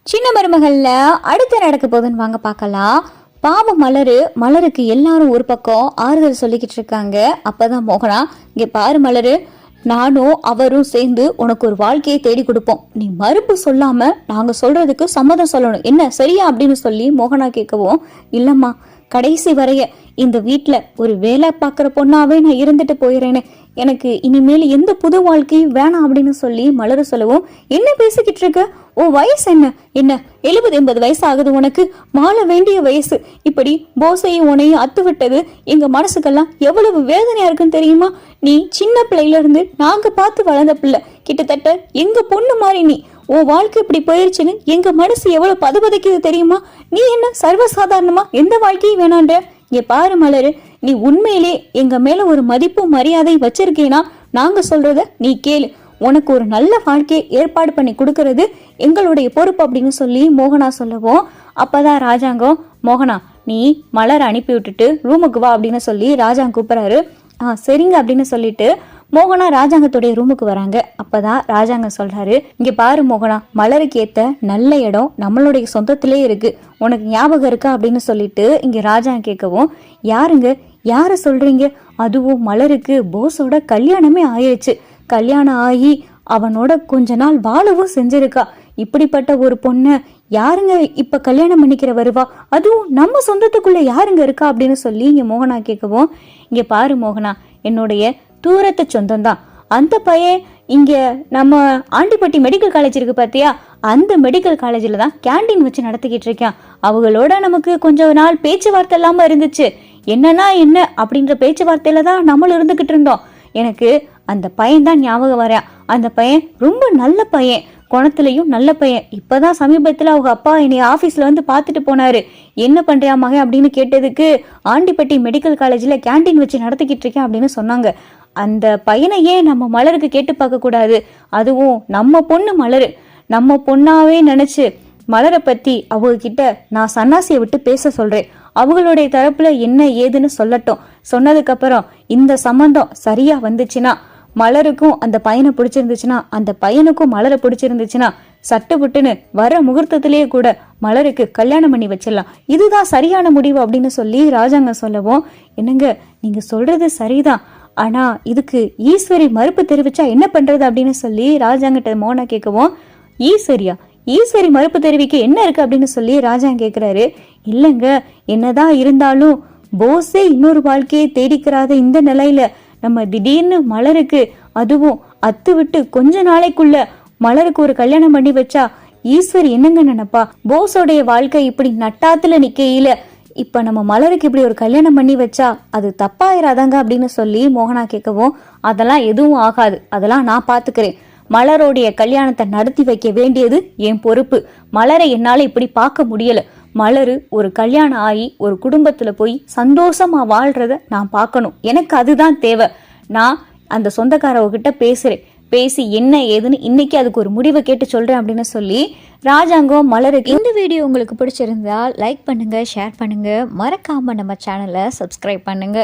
சின்ன மருமகள்ல அடுத்து நடக்க போகுதுன்னு வாங்க பார்க்கலாம். பாவம் மலருக்கு எல்லாரும் ஒரு பக்கம் ஆறுதல் சொல்லிக்கிட்டு இருக்காங்க. அப்பதான் மோகனா, இங்க பாரு மலரு, நானும் அவரும் சேர்ந்து உனக்கு ஒரு வாழ்க்கையை தேடி கொடுப்போம், நீ மறுப்பு சொல்லாம நாங்க சொல்றதுக்கு சம்மதம் சொல்லணும், என்ன சரியா அப்படின்னு சொல்லி மோகனா கேட்கவும், இல்லம்மா கடைசி வரைய இந்த வீட்டுல ஒரு வேலை பார்க்குற பொண்ணாவே நான் இருந்துட்டு போயிடுறேன்னு, எனக்கு இனிமேல் எந்த புது வாழ்க்கையும் வேணாம் அப்படின்னு சொல்லி மலர சொல்லவும், என்ன பேசிக்கிட்டு இருக்க, ஓ வயசு என்ன 70-80 வயசு ஆகுது, உனக்கு மாள வேண்டிய வயசு, இப்படி போசையும் உனையும் அத்து விட்டது எங்க மனசுக்கெல்லாம் எவ்வளவு வேதனையா இருக்குன்னு தெரியுமா? நீ சின்ன பிள்ளையில இருந்து நாங்க பார்த்து வளர்ந்த பிள்ளை, கிட்டத்தட்ட எங்க பொண்ணு மாதிரி நீ, உன் வாழ்க்கை இப்படி போயிருச்சுன்னு எங்க மனசு எவ்வளவு பதபதைக்குது தெரியுமா? நீ என்ன சர்வசாதாரணமா எந்த வாழ்க்கையும் வேணான்ற? இங்க பாரு மலரு, நீ உண்மையிலே எங்க மேல ஒரு மதிப்பும் மரியாதை வச்சிருக்கேனா நாங்க சொல்றத நீ கேளு, உனக்கு ஒரு நல்ல வாழ்க்கையை ஏற்பாடு பண்ணி கொடுக்கறது எங்களுடைய பொறுப்பு அப்படின்னு சொல்லி மோகனா சொல்லவும், அப்பதான் ராஜாங்கம், மோகனா நீ மலரை அனுப்பி விட்டுட்டு ரூமுக்கு வா அப்படின்னு சொல்லி ராஜாங்க கூப்பிடுறாரு. சரிங்க அப்படின்னு சொல்லிட்டு மோகனா ராஜாங்கத்துடைய ரூமுக்கு வராங்க. அப்பதான் ராஜாங்கம் சொல்றாரு, இங்க பாரு மோகனா, மலருக்கு ஏத்த நல்ல இடம் நம்மளுடைய சொந்தத்திலே இருக்கு, உனக்கு ஞாபகம் இருக்கா அப்படின்னு சொல்லிட்டு இங்க ராஜாங்க கேட்கவும், யாருங்க, யார சொல்றீங்க? அதுவும் மலருக்கு போஸோட கல்யாணமே ஆயிடுச்சு, கல்யாணம் ஆகி அவனோட கொஞ்ச நாள் வாழவும் செஞ்சிருக்கா, இப்படிப்பட்ட ஒரு பொண்ண யாருங்க இப்ப கல்யாணம் பண்ணிக்கிற வருவா, அதுவும் நம்ம சொந்தத்துக்குள்ள யாருங்க இருக்கா அப்படின்னு சொல்லி இங்க மோகனா கேட்கவும், இங்க பாரு மோகனா, என்னுடைய தூரத்து சொந்தம் தான் அந்த பையன், இங்க நம்ம ஆண்டிப்பட்டி மெடிக்கல் காலேஜ் இருக்கு பாத்தியா, அந்த மெடிக்கல் காலேஜில் தான் கேண்டீன் வச்சு நடத்திக்கிட்டு இருக்கேன், அவங்களோட நமக்கு கொஞ்ச நாள் பேச்சுவார்த்தை இல்லாம இருந்துச்சு, என்னன்னா என்ன அப்படின்ற பேச்சுவார்த்தையில தான் நம்மளும் இருந்துகிட்டு இருந்தோம், எனக்கு அந்த பையன் தான் ஞாபகம் வரேன், அந்த பையன் ரொம்ப நல்ல பையன், குணத்துலயும் நல்ல பையன், இப்பதான் சமீபத்துல அவங்க அப்பா என்னை ஆபீஸ்ல வந்து பாத்துட்டு போனாரு, என்ன பண்றியா மகன் அப்படின்னு கேட்டதுக்கு, ஆண்டிப்பட்டி மெடிக்கல் காலேஜ்ல கேண்டீன் வச்சு நடத்திக்கிட்டு இருக்கேன் அப்படின்னு சொன்னாங்க. அந்த பையனை ஏன் நம்ம மலருக்கு கேட்டு பார்க்க கூடாது, அதுவும் நம்ம பொண்ணு மலரு, நம்ம பொண்ணாவே நினைச்சு மலரை பத்தி அவங்க கிட்ட நான் சன்னாசியை விட்டு பேச சொல்றேன், அவங்களுடைய தரப்புல என்ன ஏதுன்னு சொல்லட்டும், சொன்னதுக்கு அப்புறம் இந்த சம்பந்தம் சரியா வந்துச்சுன்னா, மலருக்கும் அந்த பையனை பிடிச்சிருந்துச்சுன்னா, அந்த பையனுக்கும் மலரை பிடிச்சிருந்துச்சுன்னா, சட்டுப்புட்டுன்னு வர முகூர்த்தத்திலேயே கூட மலருக்கு கல்யாணம் பண்ணி வச்சிடலாம், இதுதான் சரியான முடிவு அப்படின்னு சொல்லி ராஜாங்க சொல்லவும், என்னங்க நீங்க சொல்றது சரிதான், ஆனா இதுக்கு ஈஸ்வரி மறுப்பு தெரிவிச்சா என்ன பண்றது அப்படின்னு சொல்லி ராஜாங்கிட்ட மோகனா கேட்கவும், ஈஸ்வரி மறுப்பு தெரிவிக்க என்ன இருக்கு அப்படின்னு சொல்லி ராஜாங்க கேட்கிறாரு. இல்லைங்க, என்னதான் இருந்தாலும் போஸே இன்னொரு வாழ்க்கையை தேடிக்கிறாத இந்த நிலையில நம்ம திடீர்னு மலருக்கு, அதுவும் அத்து விட்டு கொஞ்ச நாளைக்குள்ள மலருக்கு ஒரு கல்யாணம் பண்ணி வச்சா ஈஸ்வரி என்னங்க நினைப்பா? போஸோடைய வாழ்க்கை இப்படி நட்டாத்துல நிக்கையில இப்ப நம்ம மலருக்கு இப்படி ஒரு கல்யாணம் பண்ணி வச்சா அது தப்பாயிராதாங்க அப்படின்னு சொல்லி மோகனா கேட்கவும், அதெல்லாம் எதுவும் ஆகாது, அதெல்லாம் நான் பாத்துக்கிறேன், மலரோடைய கல்யாணத்தை நடத்தி வைக்க வேண்டியது என் பொறுப்பு, மலரை என்னால இப்படி பார்க்க முடியல, மலரு ஒரு கல்யாணம் ஆகி ஒரு குடும்பத்துல போய் சந்தோஷமா வாழ்றத நான் பார்க்கணும், எனக்கு அதுதான் தேவை, நான் அந்த சொந்தக்காரவங்க கிட்ட பேசுறேன், பேசி என்ன ஏதுன்னு இன்னைக்கு அதுக்கு ஒரு முடிவை கேட்டு சொல்றேன் அப்படின்னு சொல்லி ராஜாங்கம் மலருக்கு. இந்த வீடியோ உங்களுக்கு பிடிச்சிருந்தா லைக் பண்ணுங்க, ஷேர் பண்ணுங்க, மறக்காம நம்ம சேனலை சப்ஸ்கிரைப் பண்ணுங்க.